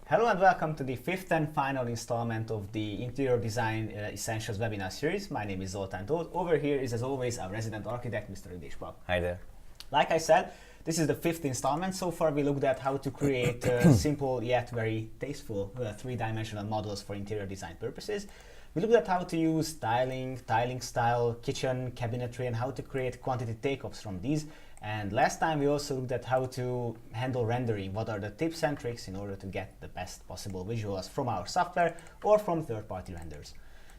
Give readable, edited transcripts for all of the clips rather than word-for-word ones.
Hello and welcome to the fifth and final installment of the Interior Design Essentials webinar series. My name is Zoltán Tóth. Over here is, as always, our resident architect, Mr. Üdés Pap. Hi there. Like I said, this is the fifth installment. So far we looked at how to create simple yet very tasteful three-dimensional models for interior design purposes. We looked at how to use tiling style, kitchen, cabinetry, and how to create quantity takeoffs from these. And last time we also looked at how to handle rendering, what are the tips and tricks in order to get the best possible visuals from our software or from third-party renders.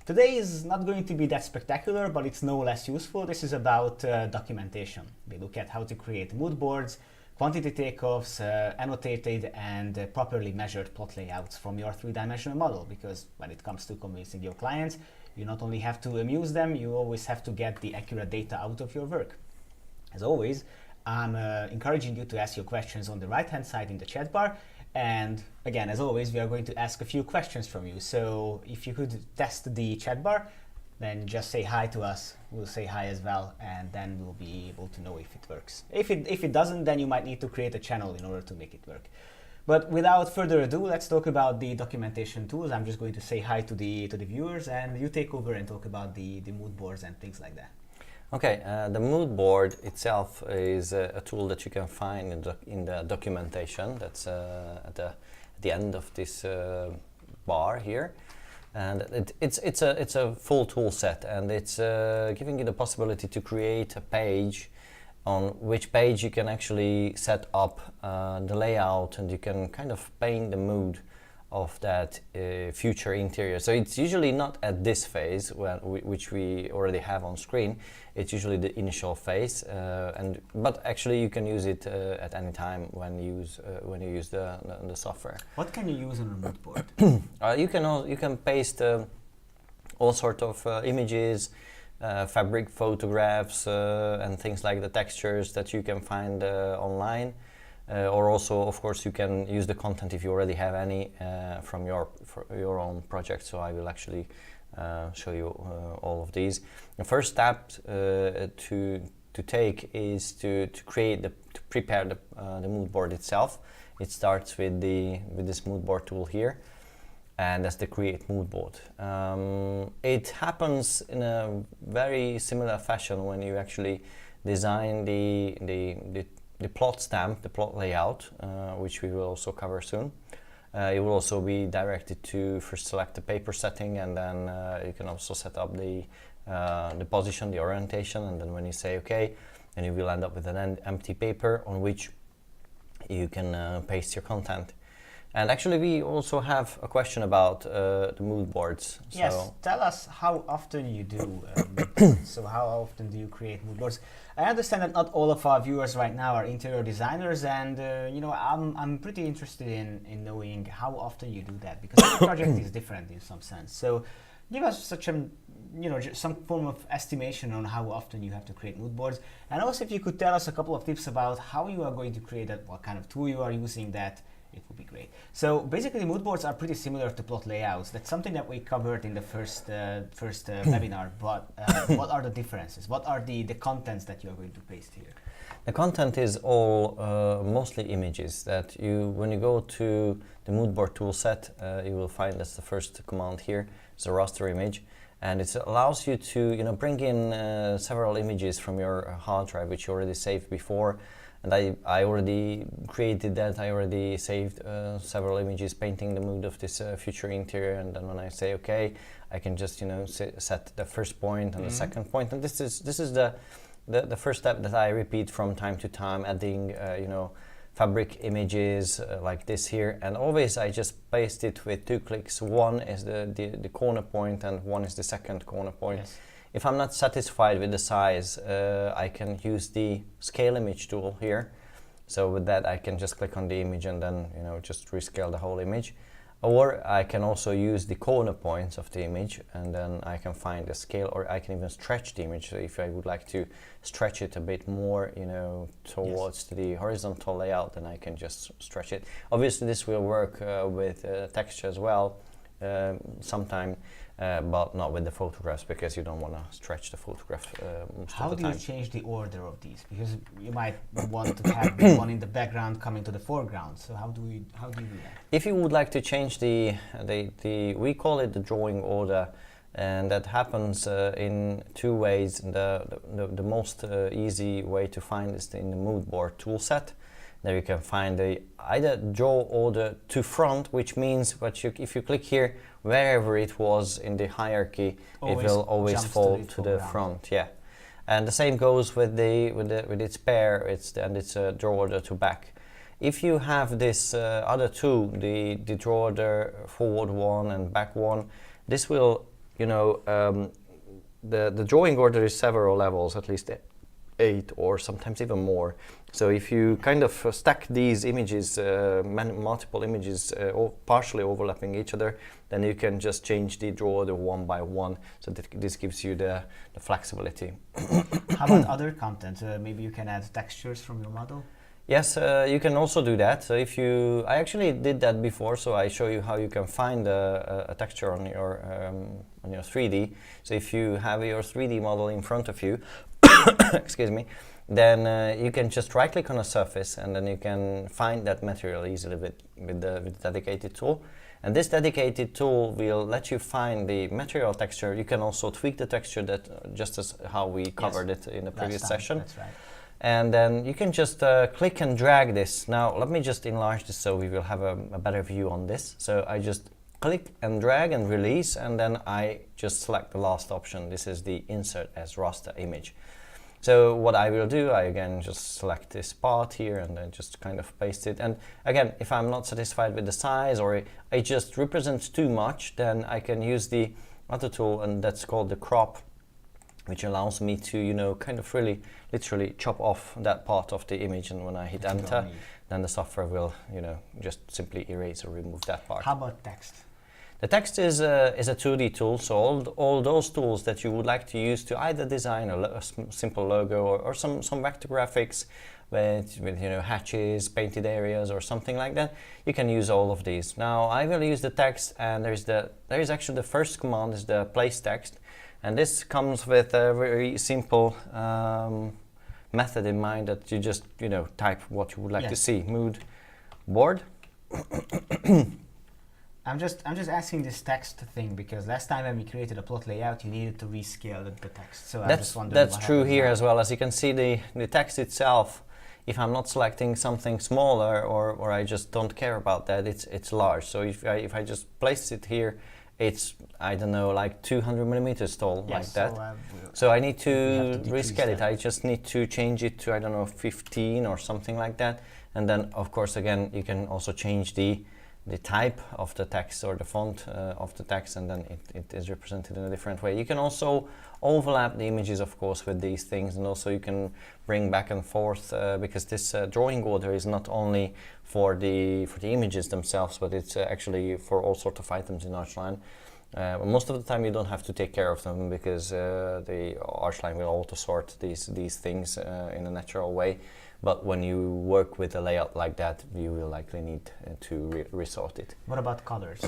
Today is not going to be that spectacular, but it's no less useful. This is about documentation. We look at how to create mood boards, quantity takeoffs, annotated and properly measured plot layouts from your three-dimensional model, because when it comes to convincing your clients, you not only have to amuse them, you always have to get the accurate data out of your work. As always, I'm encouraging you to ask your questions on the right-hand side in the chat bar. And again, as always, we are going to ask a few questions from you. So if you could test the chat bar, then just say hi to us. We'll say hi as well, and then we'll be able to know if it works. If it doesn't, then you might need to create a channel in order to make it work. But without further ado, let's talk about the documentation tools. I'm just going to say hi to the viewers, and you take over and talk about the mood boards and things like that. Okay, the mood board itself is a tool that you can find in the documentation. That's at the end of this bar here, and it's a full tool set, and it's giving you the possibility to create a page on which page you can actually set up the layout, and you can kind of paint the mood of that future interior. So it's usually not at this phase, which we already have on screen. It's usually the initial phase, but actually you can use it at any time when you use the software. What can you use on a mood board? You can paste all sorts of images, fabric photographs, and things like the textures that you can find online. Or also, of course, you can use the content if you already have any from your own project. So I will actually show you all of these. The first step to take is to prepare the mood board itself. It starts with this mood board tool here, and that's the create mood board. It happens in a very similar fashion when you actually design the plot stamp, the plot layout, which we will also cover soon. It will also be directed to first select the paper setting, and then you can also set up the position, the orientation, and then when you say OK, then you will end up with an empty paper on which you can paste your content. And actually, we also have a question about the mood boards. Yes, tell us how often you do mood boards. So how often do you create mood boards? I understand that not all of our viewers right now are interior designers, and I'm pretty interested in knowing how often you do that, because every project is different in some sense. So give us some form of estimation on how often you have to create mood boards, and also if you could tell us a couple of tips about how you are going to create that, what kind of tool you are using that. It would be great. So basically, mood boards are pretty similar to plot layouts. That's something that we covered in the first webinar. But what are the differences? What are the contents that you are going to paste here? The content is all mostly images that when you go to the mood board tool set, you will find that's the first command here. It's a raster image, and it allows you to bring in several images from your hard drive, which you already saved before. And I already created that. I already saved several images painting the mood of this future interior. And then when I say OK, I can just set the first point and the second point. And this is the first step that I repeat from time to time, adding fabric images like this here. And always I just paste it with 2 clicks. One is the corner point, and one is the second corner point. Yes. If I'm not satisfied with the size, I can use the scale image tool here. So with that, I can just click on the image and then just rescale the whole image. Or I can also use the corner points of the image, and then I can find the scale, or I can even stretch the image. So if I would like to stretch it a bit more, towards the horizontal layout, then I can just stretch it. Obviously, this will work with text as well. sometime, but not with the photographs because you don't want to stretch the photograph most How of the do time. you change the order of these? Because you might want to have the one in the background coming to the foreground. So how do you do that? If you would like to change the we call it the drawing order, and that happens in two ways. The most easy way to find is in the mood board tool set. There you can find either draw order to front, which means if you click here, wherever it was in the hierarchy, it will always fall to the front. Yeah, and the same goes with its pair. It's draw order to back. If you have this other two, the draw order forward one and back one, this will, the drawing order is several levels, at least 8 or sometimes even more. So if you kind of stack these images, multiple images partially overlapping each other, then you can just change the draw order one by one. So this gives you the flexibility. How about other content? Maybe you can add textures from your model? Yes, you can also do that. So I actually did that before, so I show you how you can find a texture on your 3D. So if you have your 3D model in front of you, excuse me, then you can just right click on a surface and then you can find that material easily with the dedicated tool. And this dedicated tool will let you find the material texture. You can also tweak the texture just as how we covered it in the previous session. That's right. And then you can just click and drag this. Now let me just enlarge this so we will have a better view on this. So I just click and drag and release, and then I just select the last option. This is the insert as raster image. So what I will do, I again just select this part here and then just kind of paste it. And again, if I'm not satisfied with the size or it just represents too much, then I can use the other tool, and that's called the crop, which allows me to, kind of really literally chop off that part of the image. And when I hit enter, then the software will, just simply erase or remove that part. How about text? The text is a 2D tool, so all those tools that you would like to use to either design a simple logo or some vector graphics with hatches, painted areas or something like that, you can use all of these. Now I will use the text, and there is actually the first command is the place text, and this comes with a very simple method in mind that you just type what you would like to see. Mood board. I'm just asking this text thing because last time when we created a plot layout, you needed to rescale the text. So that's true here as well. As you can see, the text itself, if I'm not selecting something smaller or I just don't care about that, it's large. So if I just place it here, it's, I don't know, like 200 millimeters tall, like that. So I need to rescale it. I just need to change it to, I don't know, 15 or something like that. And then, of course, again, you can also change the type of the text or the font of the text, and then it is represented in a different way. You can also overlap the images, of course, with these things, and also you can bring back and forth because this drawing order is not only for the images themselves, but it's actually for all sorts of items in ARCHLine. Most of the time you don't have to take care of them because the ARCHLine will auto sort these things in a natural way. But when you work with a layout like that, you will likely need to resort it. What about colors?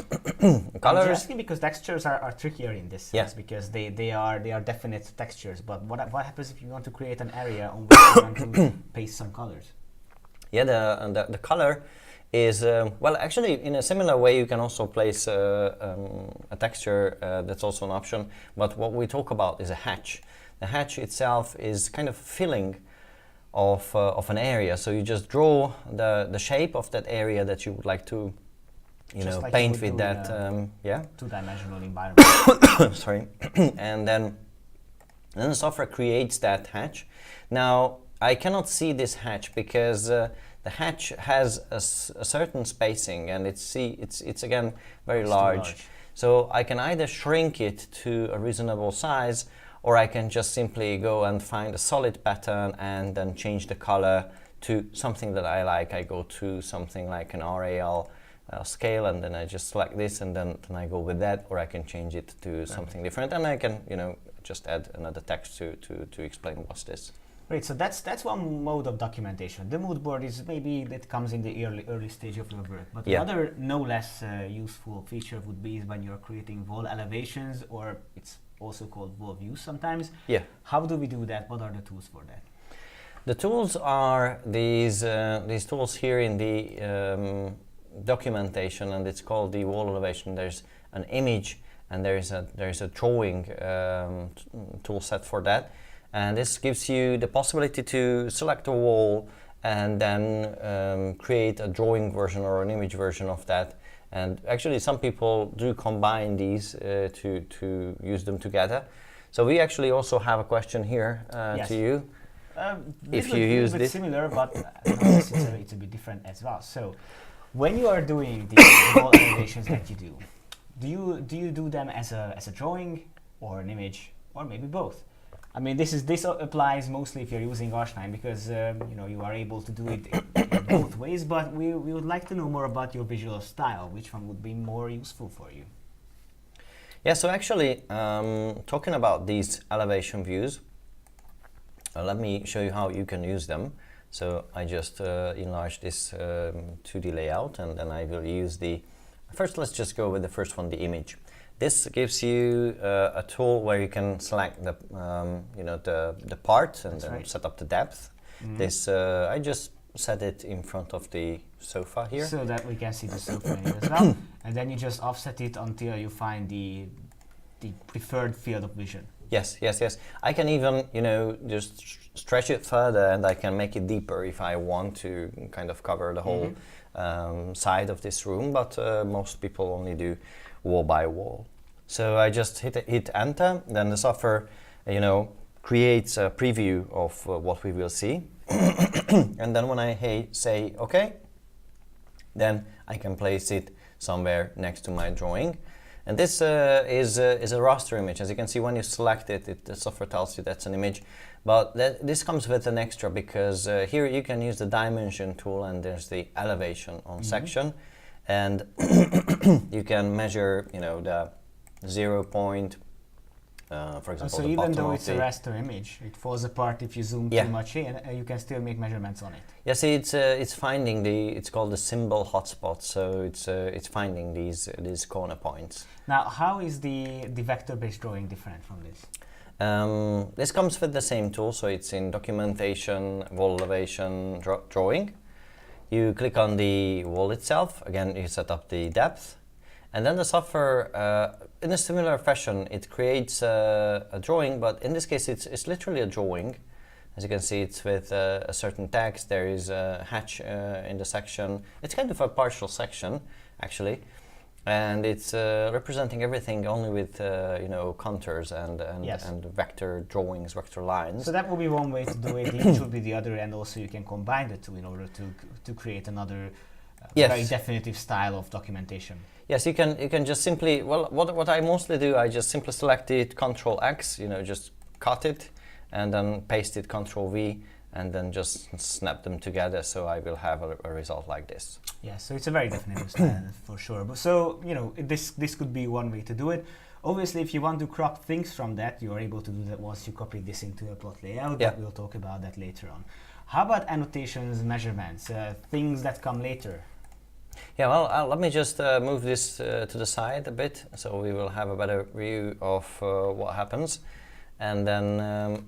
Colors? I'm asking because textures are trickier in this sense because they are definite textures. But what happens if you want to create an area on which you want to paste some colors? Yeah, the color is well, actually, in a similar way, you can also place a texture. That's also an option. But what we talk about is a hatch. The hatch itself is kind of filling of an area, so you just draw the shape of that area that you would like to like paint with that two-dimensional environment. Sorry. And then the software creates that hatch. Now I cannot see this hatch because the hatch has a certain spacing, and it's again very large. So I can either shrink it to a reasonable size, or I can just simply go and find a solid pattern and then change the color to something that I like. I go to something like an RAL scale, and then I just select this, and then I go with that, or I can change it to something different, and I can just add another text to explain what's this. Great, so that's one mode of documentation. The mood board is maybe that comes in the early stage of your work, but another no less useful feature would be when you're creating wall elevations, or it's also called wall views sometimes. Yeah. How do we do that? What are the tools for that? The tools are these tools here in the documentation, and it's called the wall elevation. There's an image and there's a drawing tool set for that. And this gives you the possibility to select a wall and then create a drawing version or an image version of that. And actually some people do combine these to use them together. So we actually also have a question here to you. If you use this. Similar, but it's a bit different as well. So when you are doing the wall elevations that you do you do them as a drawing or an image or maybe both? I mean, this applies mostly if you're using ARCHLine, because you are able to do it in both ways. But we would like to know more about your visual style. Which one would be more useful for you? Yeah. So actually, talking about these elevation views, let me show you how you can use them. So I just enlarge this 2D layout, and then I will use the. First, let's just go with the first one, the image. This gives you a tool where you can select the the part and then set up the depth. Mm-hmm. This I just set it in front of the sofa here, so that we can see the sofa here as well. And then you just offset it until you find the preferred field of vision. Yes. I can even just stretch it further, and I can make it deeper if I want to kind of cover the whole side of this room. But most people only do wall by wall. So I just hit enter, then the software creates a preview of what we will see. And then when I say OK, then I can place it somewhere next to my drawing. And this is a raster image. As you can see, when you select it, the software tells you that's an image. But this comes with an extra, because here you can use the dimension tool, and there's the elevation on section. And you can measure, the 0 point, for example. So even though it's a raster image, it falls apart if you zoom too much in, and you can still make measurements on it. Yeah, see, it's finding it's called the symbol hotspot. So it's finding these corner points. Now, how is the vector-based drawing different from this? This comes with the same tool, so it's in documentation, wall elevation, drawing. You click on the wall itself, again you set up the depth, and then the software, in a similar fashion, it creates a drawing, but in this case it's literally a drawing. As you can see, it's with a certain text. There is a hatch in the section. It's kind of a partial section, actually, and it's representing everything only with contours and vector drawings, vector lines. So that will be one way to do it. The image will be the other, and also you can combine the two in order to create another very definitive style of documentation. Yes, you can just simply, what I mostly do, I just simply select it, Control X, just cut it, and then paste it, Control V, and then just snap them together, so I will have a result like this. Yeah, so it's a very definitive style for sure. But so, this could be one way to do it. Obviously, if you want to crop things from that, you are able to do that once you copy this into a plot layout, but we'll talk about that later on. How about annotations, measurements, things that come later? Yeah, well, let me just move this to the side a bit, so we will have a better view of what happens. And then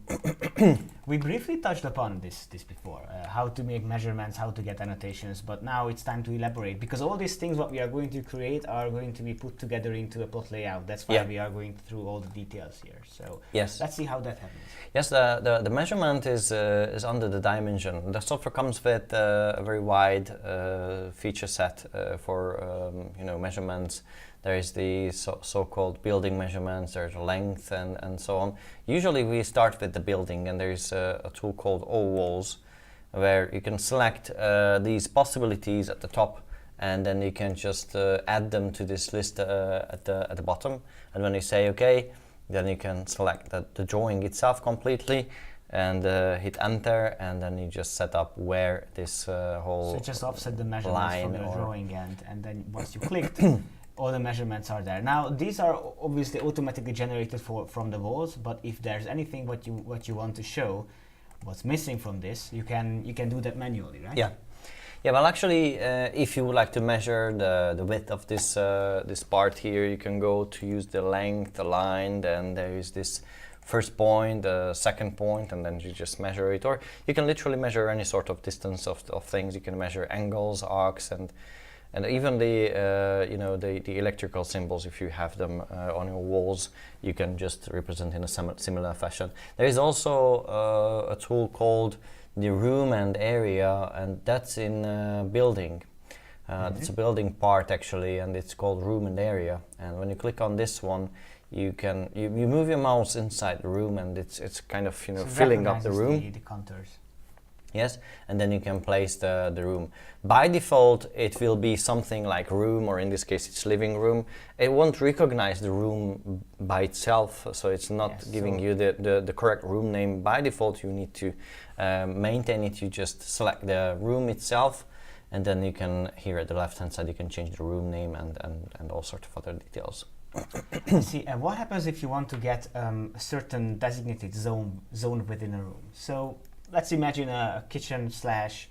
we briefly touched upon this before, how to make measurements, how to get annotations, but now it's time to elaborate, because all these things what we are going to create are going to be put together into a plot layout. That's why we are going through all the details here. So let's see how that happens. Yes, the measurement is under the dimension. The software comes with a very wide feature set for measurements. There is the so-called building measurements, there's length and so on. Usually we start with the building, and there's a tool called All Walls, where you can select these possibilities at the top, and then you can just add them to this list at the bottom. And when you say OK, then you can select the drawing itself completely, and hit enter, and then you just set up where this whole So just offset the measurements from your drawing, and then once you clicked, all the measurements are there. Now, these are obviously automatically generated from the walls, but if there's anything what you want to show, what's missing from this, you can do that manually, right? Yeah. Yeah, well, actually, if you would like to measure the width of this this part here, you can go to use the length aligned, and there is this first point, the second point, and then you just measure it. Or you can literally measure any sort of distance of things. You can measure angles, arcs, and even the you know, the electrical symbols. If you have them on your walls, you can just represent in a similar fashion. There is also a tool called the room and area, and that's in building. That's a building part actually, and it's called room and area. And when you click on this one, you can you move your mouse inside the room, and it's kind of, you know, So filling up the room. the contours. Yes, and then you can place the room. By default, it will be something like room, or in this case, it's living room. It won't recognize the room by itself, so it's not giving you the correct room name. By default, you need to maintain it. You just select the room itself, and then you can, here at the left-hand side, you can change the room name and all sorts of other details. See, what happens if you want to get a certain designated zone within a room? So let's imagine a kitchen slash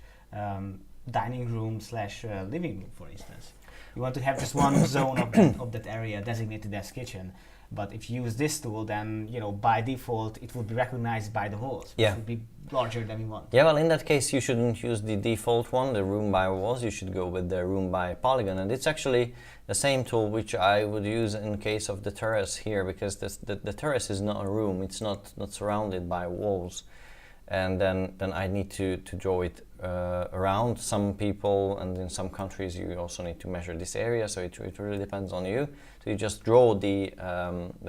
dining room slash living room, for instance. You want to have just one zone of that area designated as kitchen. But if you use this tool, then, you know, by default, it would be recognized by the walls. Yeah. It would be larger than we want. Yeah, well, in that case, you shouldn't use the default one, the room by walls. You should go with the room by polygon. And it's actually the same tool which I would use in case of the terrace here, because the terrace is not a room. It's not surrounded by walls. And then I need to draw it around. Some people, and in some countries, you also need to measure this area, so it really depends on you. So you just draw the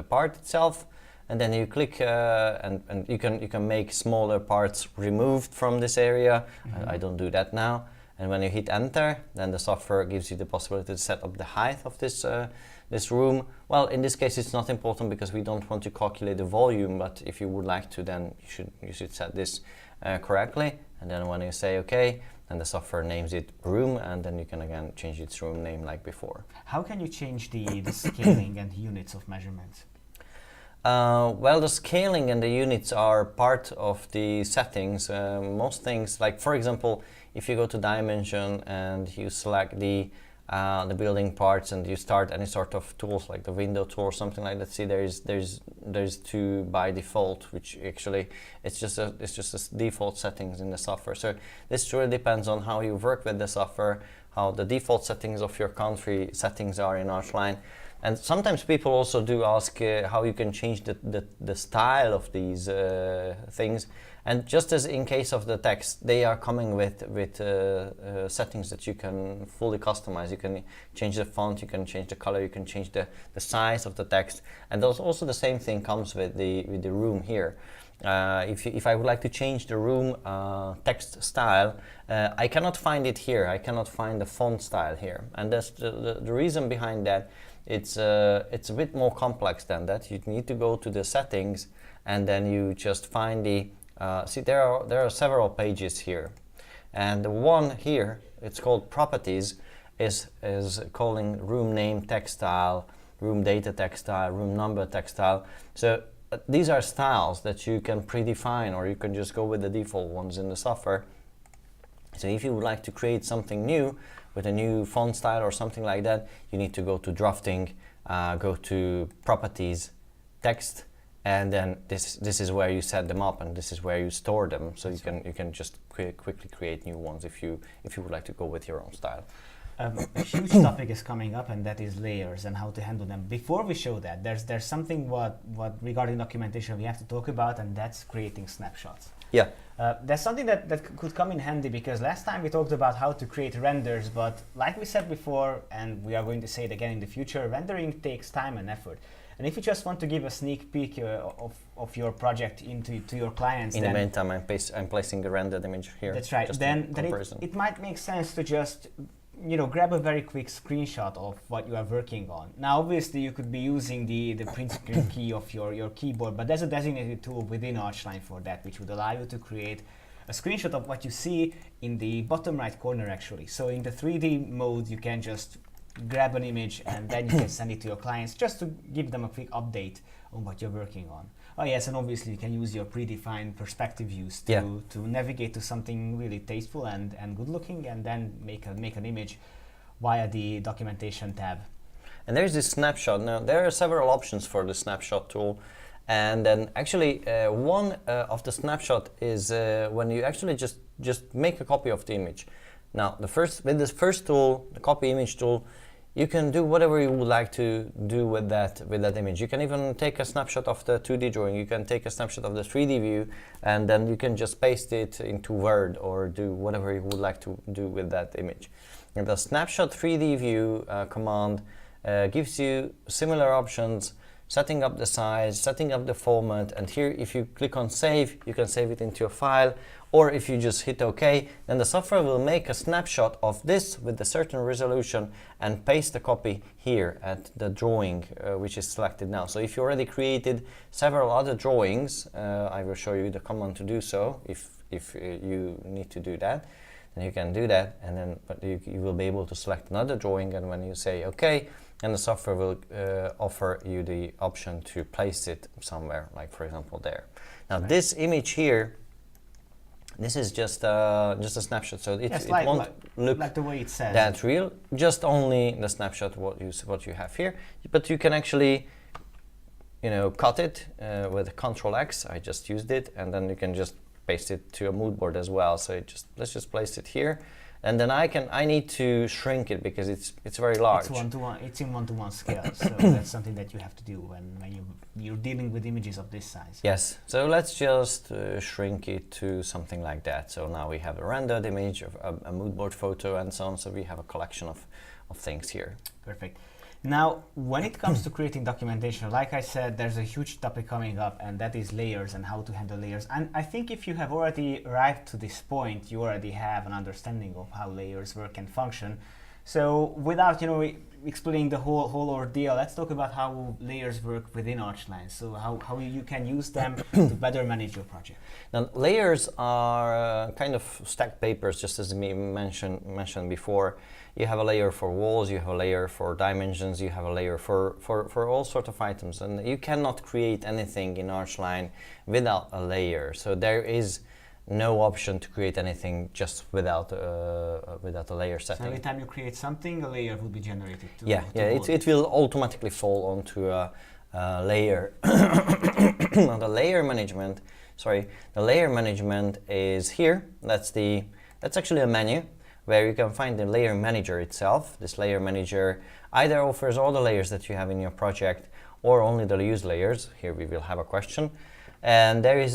part itself, and then you click, and you can make smaller parts removed from this area. I don't do that now. And when you hit enter, then the software gives you the possibility to set up the height of this room. Well, in this case, it's not important because we don't want to calculate the volume, but if you would like to, then you should set this correctly. And then when you say OK, then the software names it room, and then you can again change its room name like before. How can you change the scaling and units of measurements? Well, the scaling and the units are part of the settings. Most things, like for example, if you go to dimension and you select the building parts and you start any sort of tools like the window tool or something like that, see there's two by default, which actually it's just a default settings in the software. So this really depends on how you work with the software, how the default settings of your country settings are in ARCHLine. And sometimes people also do ask how you can change the style of these things. And just as in case of the text, they are coming with settings that you can fully customize. You can change the font, you can change the color, you can change the size of the text. And also the same thing comes with the room here. If I would like to change the room text style, I cannot find it here. I cannot find the font style here. And that's the reason behind that. It's a bit more complex than that. You need to go to the settings, and then you just find the see, there are several pages here, and the one here, it's called properties, is calling room name text style, room data text style, room number text style. So these are styles that you can predefine, or you can just go with the default ones in the software. So if you would like to create something new with a new font style or something like that, you need to go to drafting, go to properties, text, and then this is where you set them up, and this is where you store them. So you can just quickly create new ones if you would like to go with your own style. A huge topic is coming up, and that is layers and how to handle them. Before we show that, there's something what regarding documentation we have to talk about, and that's creating snapshots. Yeah. That's something that could come in handy, because last time we talked about how to create renders, but like we said before, and we are going to say it again in the future, rendering takes time and effort. And if you just want to give a sneak peek of your project to your clients, in the meantime, I'm placing the rendered image here. That's right. Then it might make sense to just grab a very quick screenshot of what you are working on. Now, obviously, you could be using the print screen key of your keyboard, but there's a designated tool within ARCHLine for that, which would allow you to create a screenshot of what you see in the bottom right corner, actually. So in the 3D mode, you can just grab an image, and then you can send it to your clients just to give them a quick update on what you're working on. Oh yes, and obviously you can use your predefined perspective views to navigate to something really tasteful and good looking, and then make an image via the documentation tab. And there's this snapshot. Now there are several options for the snapshot tool, and then actually one of the snapshot is when you actually just make a copy of the image. Now with this first tool, the copy image tool, you can do whatever you would like to do with that image. You can even take a snapshot of the 2D drawing. You can take a snapshot of the 3D view, and then you can just paste it into Word or do whatever you would like to do with that image. And the snapshot 3D view command gives you similar options, setting up the size, setting up the format, and here if you click on save, you can save it into a file, or if you just hit OK, then the software will make a snapshot of this with a certain resolution and paste the copy here at the drawing which is selected now. So if you already created several other drawings, I will show you the command to do so if you need to do that. Then you can do that, and then you will be able to select another drawing, and when you say OK, and the software will offer you the option to place it somewhere, like for example there. Now this image here, this is just a snapshot, so it won't look like the way it says. That real, just only the snapshot what you have here. But you can actually, cut it with Ctrl X. I just used it, and then you can just paste it to a mood board as well. So let's just place it here, and then I need to shrink it because it's very large. It's one-to-one. It's in one-to-one scale. So that's something that you have to do when you're dealing with images of this size. Yes. So let's just shrink it to something like that. So now we have a rendered image of a mood board photo and so on. So we have a collection of things here. Perfect. Now, when it comes to creating documentation, like I said, there's a huge topic coming up, and that is layers and how to handle layers. And I think if you have already arrived to this point, you already have an understanding of how layers work and function. So without explaining the whole ordeal, let's talk about how layers work within ARCHLine. So how you can use them to better manage your project. Now, layers are kind of stacked papers, just as we mentioned before. You have a layer for walls, you have a layer for dimensions, you have a layer for all sorts of items, and you cannot create anything in ARCHLine without a layer. So there is no option to create anything just without a layer setting. So every time you create something, a layer will be generated. It will automatically fall onto a layer. Now the layer management is here. That's actually a menu where you can find the layer manager itself. This layer manager either offers all the layers that you have in your project or only the used layers. Here we will have a question. And there is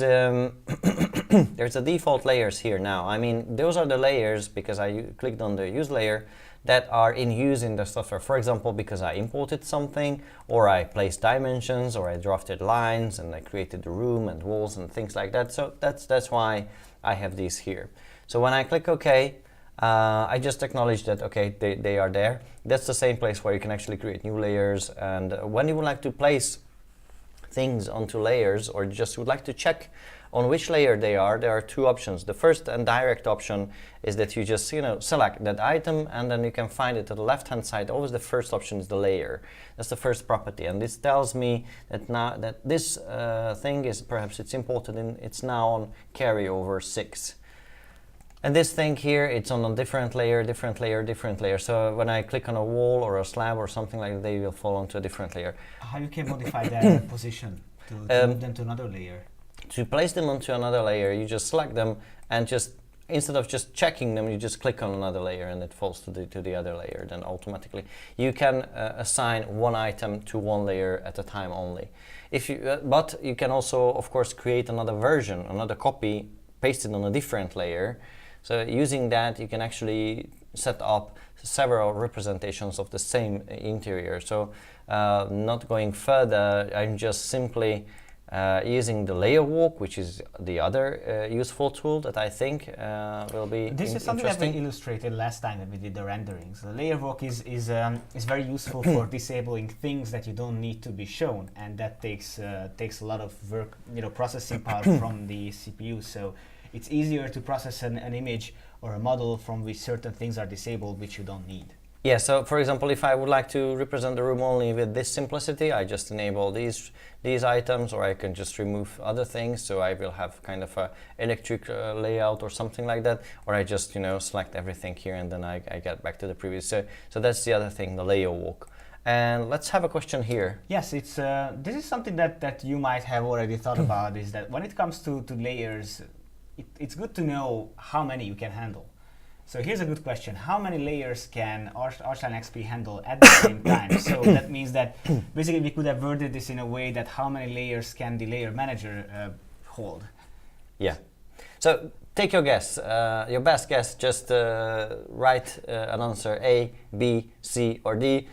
there's a default layers here now. I mean, those are the layers because I clicked on the use layer that are in use in the software. For example, because I imported something, or I placed dimensions, or I drafted lines, and I created the room and walls and things like that. So that's why I have these here. So when I click OK, I just acknowledge that okay, they are there. That's the same place where you can actually create new layers. And when you would like to place things onto layers, or just would like to check on which layer they are, there are two options. The first and direct option is that you just select that item, and then you can find it to the left hand side. Always the first option is the layer. That's the first property, and this tells me that now that this thing is perhaps it's imported in. It's now on carryover 6. And this thing here, it's on a different layer, different layer, different layer. So when I click on a wall or a slab or something like that, they will fall onto a different layer. How you can modify that position to move them to another layer? To place them onto another layer, you just select them and just, instead of just checking them, you just click on another layer and it falls to the other layer. Then automatically you can assign one item to one layer at a time only. But you can also, of course, create another version, another copy, paste it on a different layer. So using that, you can actually set up several representations of the same interior. So not going further, I'm just simply using the layer walk, which is the other useful tool that I think will be This is something that we illustrated last time when we did the renderings. The layer walk is very useful for disabling things that you don't need to be shown, and that takes a lot of work, processing power from the CPU. So it's easier to process an image or a model from which certain things are disabled, which you don't need. Yeah, so for example, if I would like to represent the room only with this simplicity, I just enable these items, or I can just remove other things. So I will have kind of a electric layout or something like that, or I just select everything here and then I get back to the previous. So that's the other thing, the layer walk. And let's have a question here. Yes, it's this is something that you might have already thought about. Is that when it comes to layers, it's good to know how many you can handle. So here's a good question. How many layers can ARCHLine.XP handle at the same time? So that means that basically we could have worded this in a way that how many layers can the layer manager hold? Yeah. So take your guess, your best guess, just write an answer A, B, C, or D.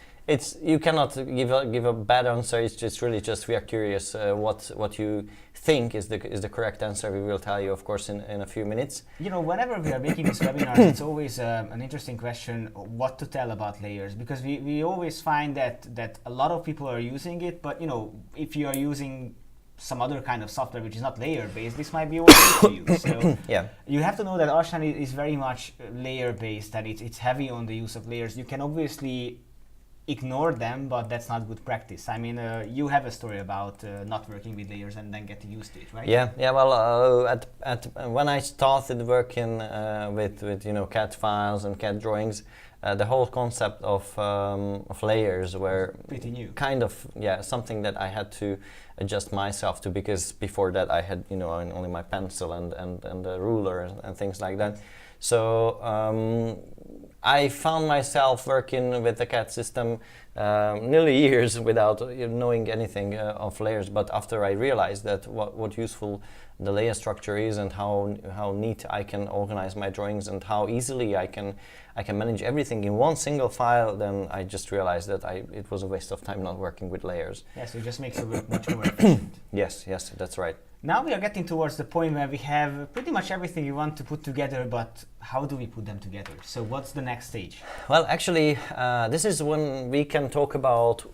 You cannot give a bad answer. It's just really just we are curious what you think is the correct answer. We will tell you, of course, in a few minutes. Whenever we are making these webinars, it's always an interesting question what to tell about layers, because we always find that a lot of people are using it, but if you are using some other kind of software which is not layer based, this might be what you use. So yeah, you have to know that ARCHLine is very much layer based, and it's heavy on the use of layers. You can obviously ignore them, but that's not good practice. I mean, you have a story about not working with layers and then getting used to it, right? Yeah. Well, when I started working with CAD files and CAD drawings, the whole concept of layers were pretty new. Kind of, something that I had to adjust myself to, because before that I had only my pencil and a ruler and things like that. So I found myself working with the CAD system nearly years without knowing anything of layers. But after I realized that what useful the layer structure is, and how neat I can organize my drawings, and how easily I can manage everything in one single file, then I just realized that it was a waste of time not working with layers. Yes, it just makes it work much more efficient. Yes, that's right. Now we are getting towards the point where we have pretty much everything we want to put together, but how do we put them together? So what's the next stage? Well, actually, this is when we can talk about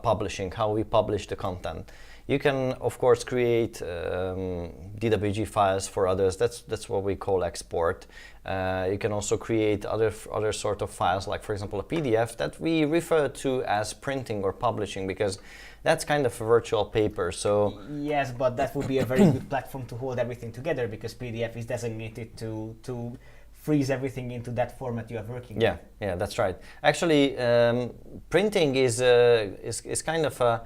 publishing, how we publish the content. You can, of course, create DWG files for others. That's what we call export. You can also create other sort of files, like, for example, a PDF that we refer to as printing or publishing, because that's kind of a virtual paper. So yes, but that would be a very good platform to hold everything together, because PDF is designated to freeze everything into that format you are working with. Yeah, that's right. Actually, printing is kind of a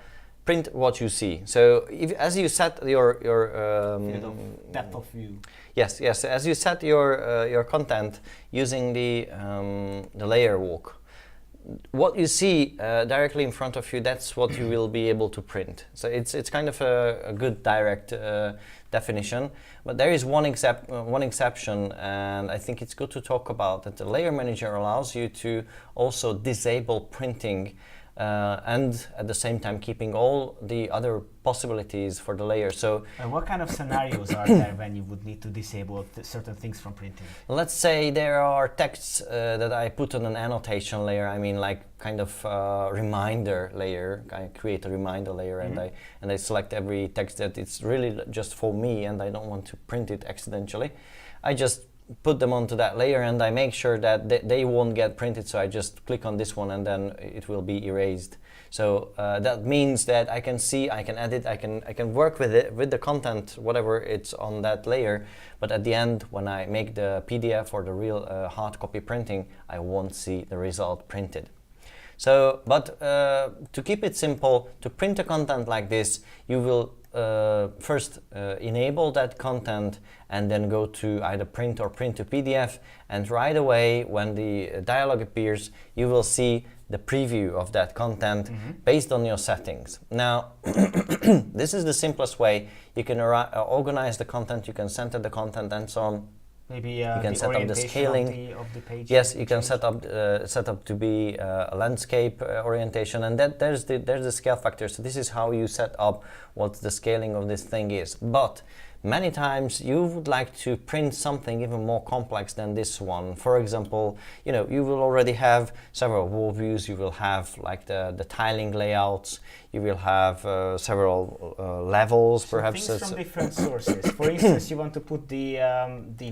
print what you see. So as you set your field of depth of view. Yes. As you set your content using the layer walk, what you see directly in front of you, that's what you will be able to print. So it's kind of a good direct definition. But there is one exception, and I think it's good to talk about that. The layer manager allows you to also disable printing, and at the same time keeping all the other possibilities for the layer. So what kind of scenarios are there when you would need to disable certain things from printing? Let's say there are texts that I put on an annotation layer. I mean, like kind of reminder layer. I create a reminder layer, and I select every text that it's really just for me, and I don't want to print it accidentally. I just put them onto that layer, and I make sure that they won't get printed. So I just click on this one, and then it will be erased. So that means that I can see, I can edit, I can work with it, with the content, whatever it's on that layer. But at the end, when I make the PDF or the real hard copy printing, I won't see the result printed. So, but to keep it simple, to print a content like this, you will first enable that content, and then go to either print or print to PDF, and right away when the dialog appears, you will see the preview of that content based on your settings. Now, this is the simplest way. You can organize the content, you can center the content, and so on. Maybe you can set up the scaling of the page. Yes, you can set up to be a landscape orientation, and there's the scale factor. So this is how you set up what the scaling of this thing is. But many times you would like to print something even more complex than this one. For example, you will already have several wall views. You will have like the tiling layouts. You will have several levels, so perhaps. Things from different sources. For instance, you want to put the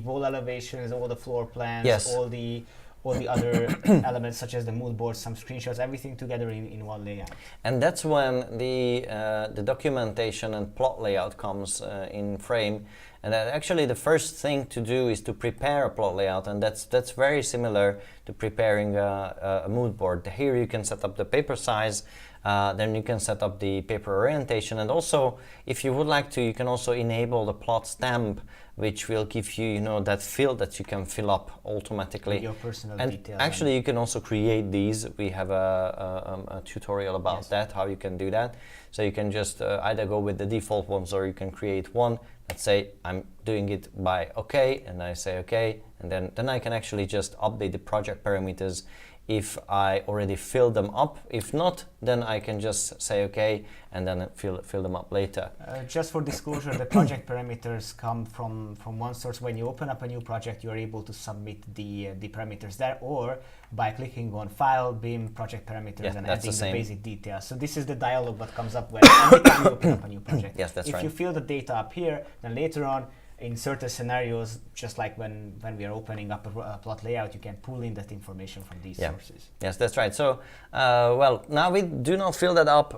wall elevations, all the floor plans, yes, all the all the other elements such as the mood board, some screenshots, everything together in one layout. And that's when the documentation and plot layout comes in frame. And that actually the first thing to do is to prepare a plot layout, and that's very similar to preparing a mood board. Here you can set up the paper size, then you can set up the paper orientation, and also if you would like to, you can also enable the plot stamp, which will give you, that field that you can fill up automatically. Your personal and details. Actually, you can also create these. We have a tutorial about that, how you can do that. So you can just either go with the default ones, or you can create one. Let's say I'm doing it by OK, and I say OK, and then I can actually just update the project parameters if I already filled them up. If not, then I can just say OK, and then fill them up later. Just for disclosure, the project parameters come from one source. When you open up a new project, you are able to submit the parameters there, or by clicking on File, BIM, Project Parameters, and adding the basic details. So this is the dialog that comes up when every time you open up a new project. Yes, that's right. If you fill the data up here, then later on, in certain scenarios, just like when we are opening up a plot layout, you can pull in that information from these sources. Yes, that's right. So, well, now we do not fill that up.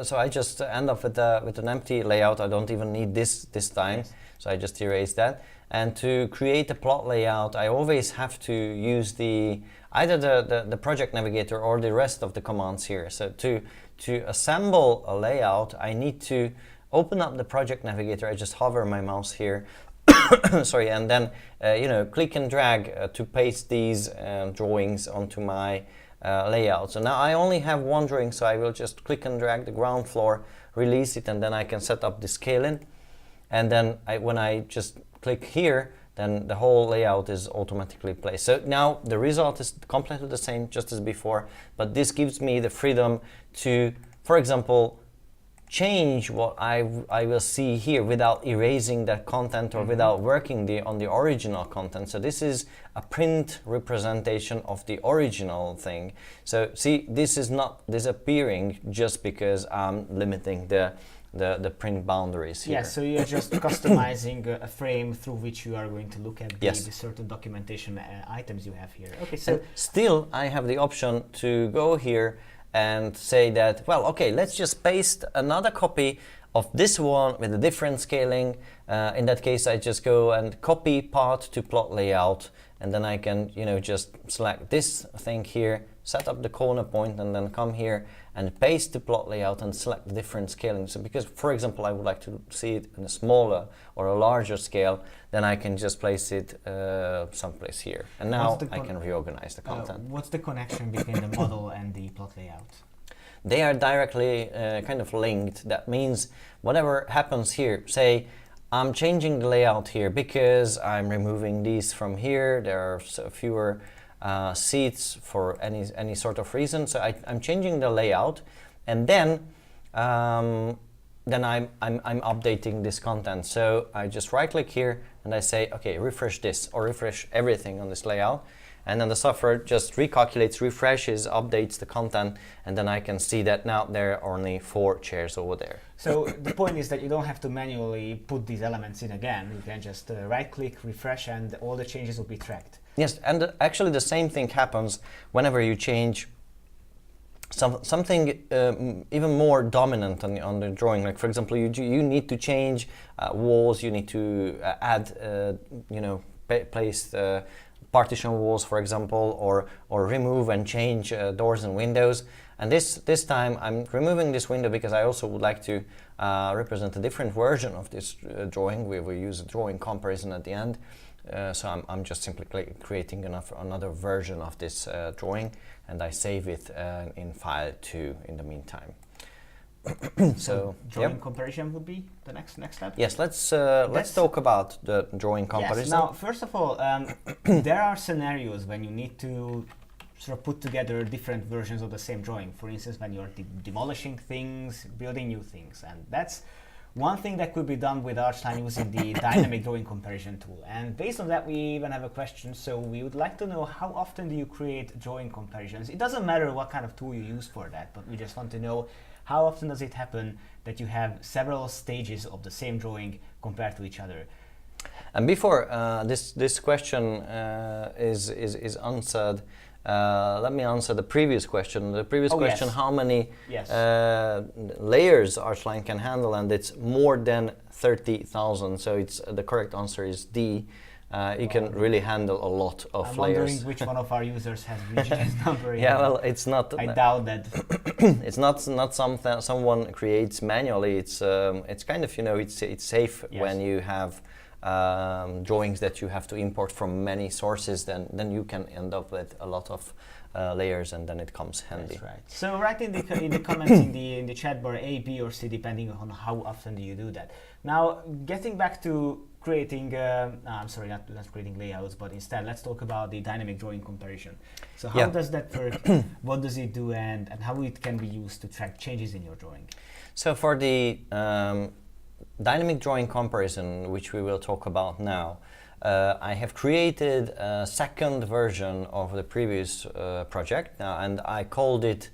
So I just end up with an empty layout. I don't even need this time. Yes. So I just erase that. And to create a plot layout, I always have to use either the project navigator or the rest of the commands here. So to assemble a layout, I need to open up the project navigator. I just hover my mouse here, sorry, and then click and drag to paste these drawings onto my layout. So now I only have one drawing, so I will just click and drag the ground floor, release it, and then I can set up the scaling. And then when I just click here, then the whole layout is automatically placed. So now the result is completely the same, just as before, but this gives me the freedom to, for example, change what I will see here without erasing that content or without working on the original content. So this is a print representation of the original thing. So see, this is not disappearing just because I'm limiting the print boundaries here. Yes, so you're just customizing a frame through which you are going to look at the certain documentation items you have here. Okay, so still I have the option to go here and say that, well, okay, let's just paste another copy of this one with a different scaling. In that case, I just go and copy part to plot layout, and then I can, just select this thing here, set up the corner point, and then come here and paste the plot layout and select the different scaling. So because, for example, I would like to see it in a smaller or a larger scale, then I can just place it someplace here. And now I can reorganize the content. What's the connection between the model and the plot layout? They are directly kind of linked. That means whatever happens here, say I'm changing the layout here because I'm removing these from here. There are fewer seats for any sort of reason. So I'm changing the layout, and then I'm updating this content. So I just right click here and I say, okay, refresh this or refresh everything on this layout. And then the software just recalculates, refreshes, updates the content, and then I can see that now there are only 4 chairs over there. So the point is that you don't have to manually put these elements in again. You can just right-click, refresh, and all the changes will be tracked. Yes, and actually the same thing happens whenever you change something even more dominant on the drawing. Like, for example, you need to change walls, you need to add, place partition walls, for example, or remove and change doors and windows. And this time I'm removing this window because I also would like to represent a different version of this drawing. We will use a drawing comparison at the end. So I'm just simply creating another version of this drawing, and I save it in file 2 in the meantime. So drawing comparison would be the next step? Yes, let's talk about the drawing comparison. Yes. Now, first of all, there are scenarios when you need to sort of put together different versions of the same drawing. For instance, when you're demolishing things, building new things, and that's one thing that could be done with ARCHLine using the dynamic drawing comparison tool. And based on that, we even have a question. So we would like to know, how often do you create drawing comparisons? It doesn't matter what kind of tool you use for that, but we just want to know, how often does it happen that you have several stages of the same drawing compared to each other? And before this question is answered, let me answer the previous question. The previous question, yes. how many Yes. layers ARCHLine can handle, and it's more than 30,000. So it's the correct answer is D. You can really handle a lot of I'm layers. wondering which one of our users has reached this number. Yeah, well, it's not. I doubt that. It's not something someone creates manually. It's kind of, you know, it's safe when you have drawings that you have to import from many sources. Then you can end up with a lot of layers, and then it comes handy. That's right. So write in the comments in the chat bar A, B, or C, depending on how often do you do that. Now, getting back to creating, I'm sorry, not creating layouts, but instead let's talk about the dynamic drawing comparison. So how does that work? What does it do, and how it can be used to track changes in your drawing? So for the dynamic drawing comparison, which we will talk about now, I have created a second version of the previous project, and I called it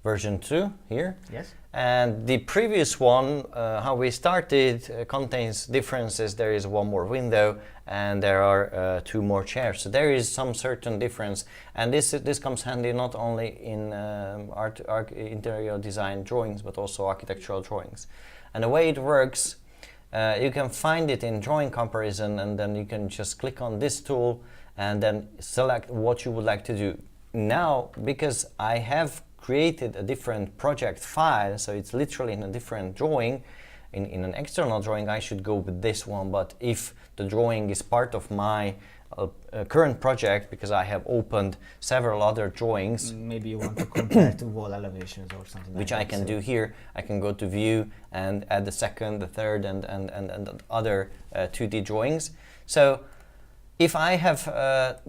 version 2 here. Yes. And the previous one, how we started, contains differences. There is one more window, and there are 2 more chairs. So there is some certain difference, and this comes handy not only in interior design drawings, but also architectural drawings. And the way it works, you can find it in drawing comparison, and then you can just click on this tool and then select what you would like to do. Now, because I have created a different project file, so it's literally in a different drawing, in an external drawing, I should go with this one. But if the drawing is part of my current project, because I have opened several other drawings, maybe you want to compare to wall elevations or something which like I that. can do here. I can go to view and add the second, the third, and other 2D drawings. So if I have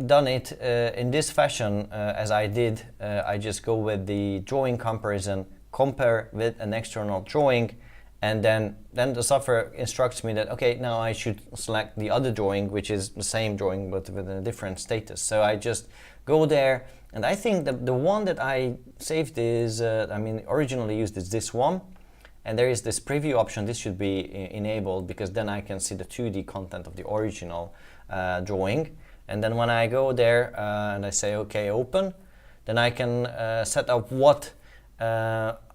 done it in this fashion, as I did, I just go with the drawing comparison, compare with an external drawing, and then the software instructs me that, okay, now I should select the other drawing, which is the same drawing but with a different status. So I just go there, and I think that the one that I saved is, originally used is this one, and there is this preview option. This should be enabled, because then I can see the 2D content of the original drawing. And then when I go there and I say okay, open, then I can set up what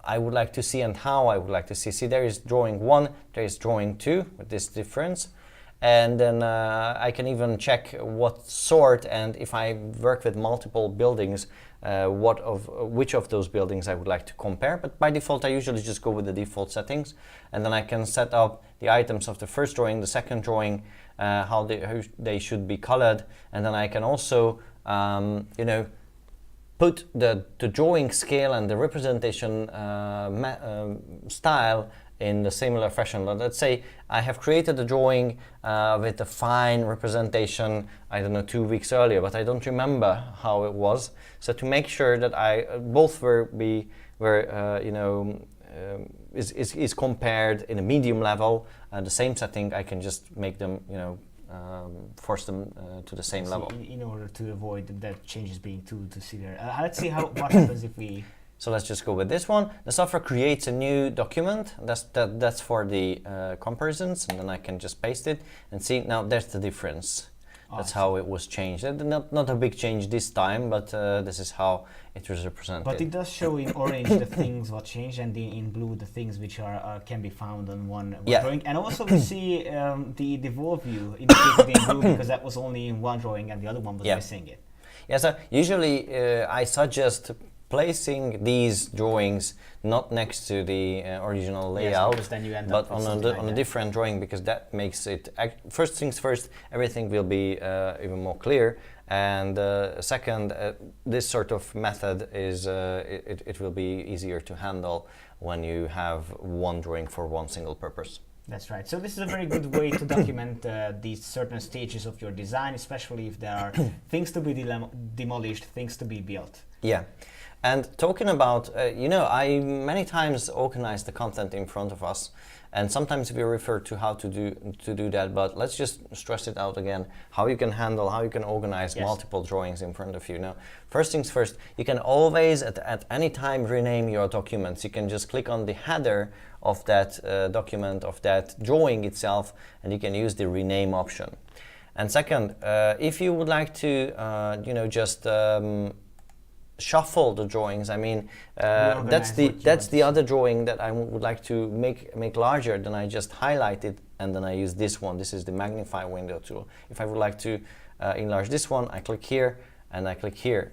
I would like to see and how I would like to see. See, there is drawing 1, there is drawing 2 with this difference, and then I can even check what sort, and if I work with multiple buildings, which of those buildings I would like to compare. But by default, I usually just go with the default settings, and then I can set up the items of the first drawing, the second drawing, how they should be colored, and then I can also put the drawing scale and the representation style in the similar fashion. Let's say I have created a drawing with a fine representation, I don't know, 2 weeks earlier, but I don't remember how it was. So to make sure that both is compared in a medium level, the same setting, I can just make them, force them to the same level. In order to avoid that changes being too severe. Let's see what happens if we... So let's just go with this one. The software creates a new document. That's for the comparisons, and then I can just paste it and see. Now there's the difference. That's how it was changed. Not a big change this time, but this is how it was represented. But it does show in orange the things what changed, and in blue the things which can be found on one drawing. And also we see the wall view indicated in blue, because that was only in one drawing and the other one was missing it. Yeah. So usually I suggest placing these drawings not next to the original layout, then you end but up on a different drawing, because that makes it, first things first, everything will be even more clear, and second, this sort of method is it will be easier to handle when you have one drawing for one single purpose. That's right. So this is a very good way to document these certain stages of your design, especially if there are things to be demolished, things to be built. Yeah. And talking about, I many times organize the content in front of us, and sometimes we refer to how to do that, but let's just stress it out again, how you can organize multiple drawings in front of you. Now, first things first, you can always, at any time, rename your documents. You can just click on the header of that document, of that drawing itself, and you can use the rename option. And second, if you would like to, just shuffle the drawings. I mean, that's the other drawing that I would like to make larger. Then I just highlight it, and then I use this one. This is the magnify window tool. If I would like to enlarge this one, I click here and I click here.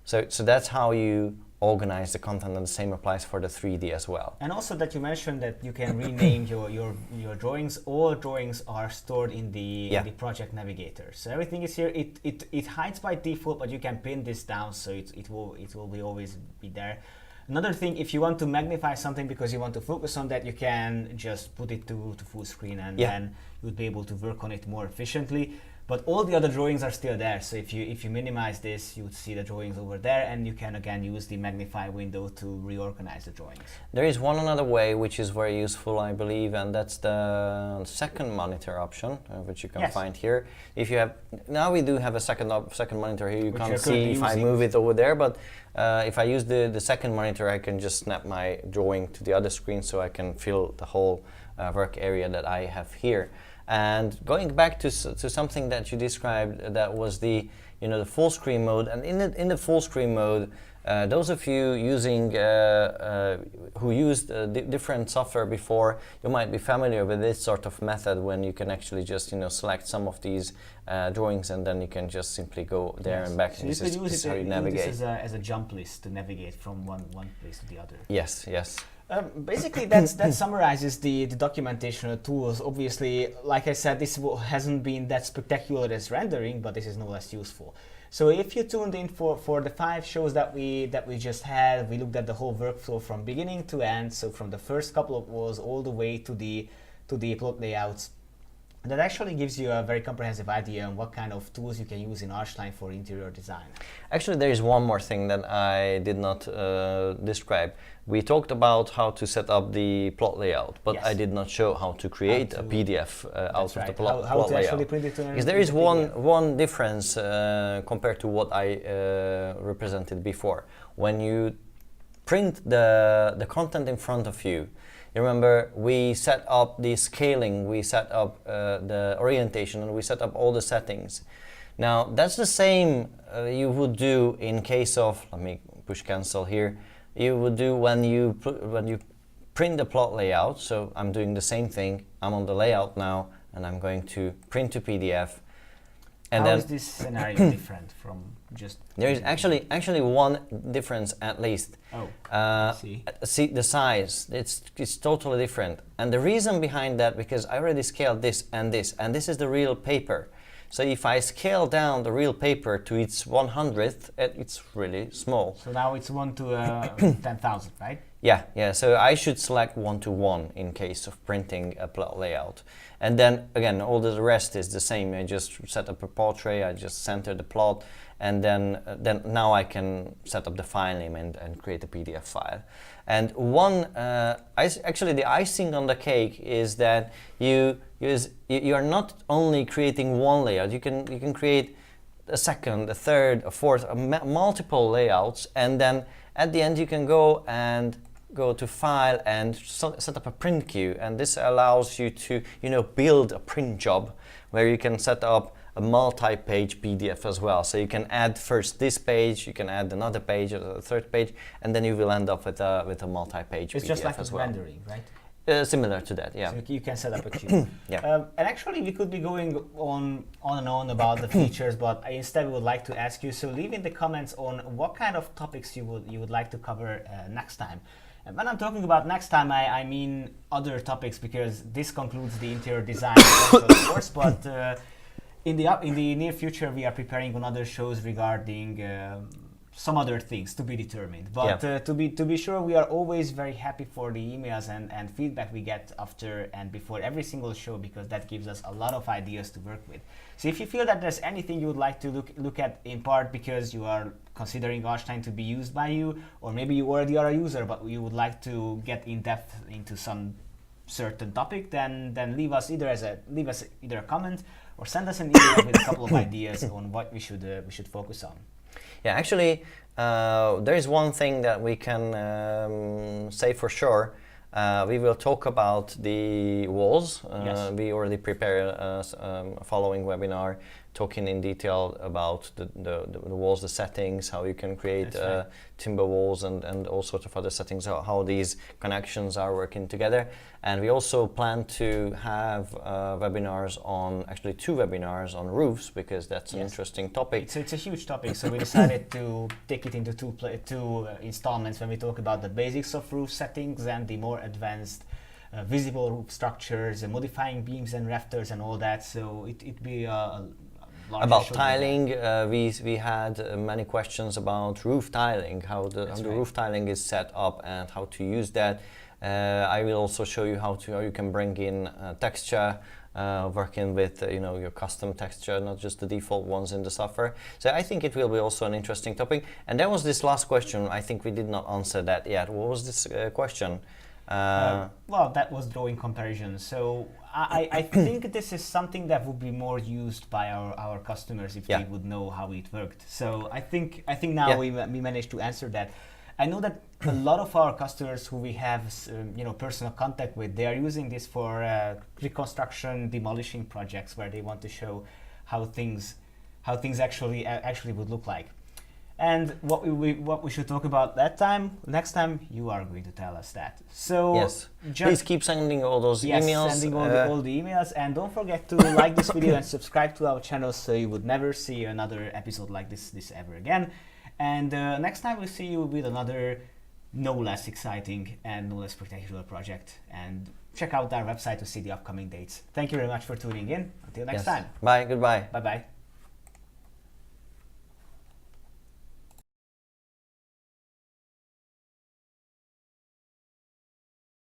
So that's how you organize the content, and the same applies for the 3D as well. And also that you mentioned that you can rename your drawings. All drawings are stored in the project navigator. So everything is here. It hides by default, but you can pin this down, so it will always be there. Another thing, if you want to magnify something because you want to focus on that, you can just put it to full screen, and then you would be able to work on it more efficiently. But all the other drawings are still there. So if you minimize this, you would see the drawings over there, and you can again use the magnify window to reorganize the drawings. There is one another way which is very useful, I believe, and that's the second monitor option, which you can find here. If you have, now we do have a second monitor here. You can't see if I move it over there, but if I use the second monitor, I can just snap my drawing to the other screen, so I can fill the whole work area that I have here. And going back to something that you described, that was the full screen mode. And in the full screen mode, those of you using who used different software before, you might be familiar with this sort of method when you can actually just select some of these drawings, and then you can just simply go there and back. So and this is how you navigate. Use this as a jump list to navigate from one place to the other. Yes. Basically, that summarizes the documentation of tools. Obviously, like I said, this hasn't been that spectacular as rendering, but this is no less useful. So if you tuned in for the 5 shows that we just had, we looked at the whole workflow from beginning to end. So from the first couple of walls all the way to the plot layouts. That actually gives you a very comprehensive idea on what kind of tools you can use in ARCHLine for interior design. Actually, there is one more thing that I did not describe. We talked about how to set up the plot layout, but I did not show how to create a PDF out of the plot layout. Actually print it because there is one difference compared to what I represented before. When you print the content in front of you, you remember we set up the scaling, we set up the orientation, and we set up all the settings. Now that's the same you would do in case of, let me push cancel here, you would do when you print the plot layout. So I'm doing the same thing, I'm on the layout now, and I'm going to print to PDF. And How is this scenario different from just... There is actually one difference at least. See the size, it's totally different. And the reason behind that, because I already scaled this, and this is the real paper. So if I scale down the real paper to its 100th, it's really small. So now it's 1 to 10,000, right? Yeah, so I should select 1:1 in case of printing a plot layout. And then again, all the rest is the same. I just set up a portrait, I just center the plot, and then now I can set up the file name and create a PDF file. And actually the icing on the cake is that you are not only creating one layout, you can create a second, a third, a fourth, multiple layouts, and then at the end you can go to file and set up a print queue, and this allows you to build a print job where you can set up a multi-page PDF as well. So you can add first this page, you can add another page or a third page, and then you will end up with a multi-page PDF as well. It's just like rendering, right? Similar to that, yeah. So you can set up a queue. And actually we could be going on and on about the features, but I instead would like to ask you, so leave in the comments on what kind of topics you would like to cover next time. And when I'm talking about next time, I mean other topics, because this concludes the interior design of course, but in the near future we are preparing on other shows regarding some other things to be determined. But to be sure, we are always very happy for the emails and feedback we get after and before every single show, because that gives us a lot of ideas to work with. So if you feel that there's anything you would like to look at, in part because you are considering ARCHLine to be used by you, or maybe you already are a user but you would like to get in depth into some certain topic, then leave us either a comment or send us an email with a couple of ideas on what we should focus on. Yeah, actually, there is one thing that we can say for sure. We will talk about the walls. Yes. We already prepared a following webinar talking in detail about the walls, the settings, how you can create timber walls and all sorts of other settings, how these connections are working together. And we also plan to have webinars on, actually 2 webinars on roofs, because that's an interesting topic. It's a huge topic, so we decided to take it into two installments when we talk about the basics of roof settings and the more advanced visible roof structures and modifying beams and rafters and all that. So it'd be a about tiling, we had many questions about roof tiling, how the roof tiling is set up and how to use that. I will also show you how you can bring in texture, working with your custom texture, not just the default ones in the software. So I think it will be also an interesting topic. And there was this last question. I think we did not answer that yet. What was this question? Well, that was drawing comparison. So I think this is something that would be more used by our customers if they would know how it worked. So I think now we managed to answer that. I know that a lot of our customers who we have personal contact with, they are using this for reconstruction, demolishing projects where they want to show how things actually would look like. And what we should talk about next time, you are going to tell us that. So yes, please keep sending all those emails. Sending all the emails, and don't forget to like this video and subscribe to our channel so you would never see another episode like this ever again. And next time we'll see you with another no less exciting and no less spectacular project. And check out our website to see the upcoming dates. Thank you very much for tuning in. Until next time. Bye. Goodbye. Bye-bye.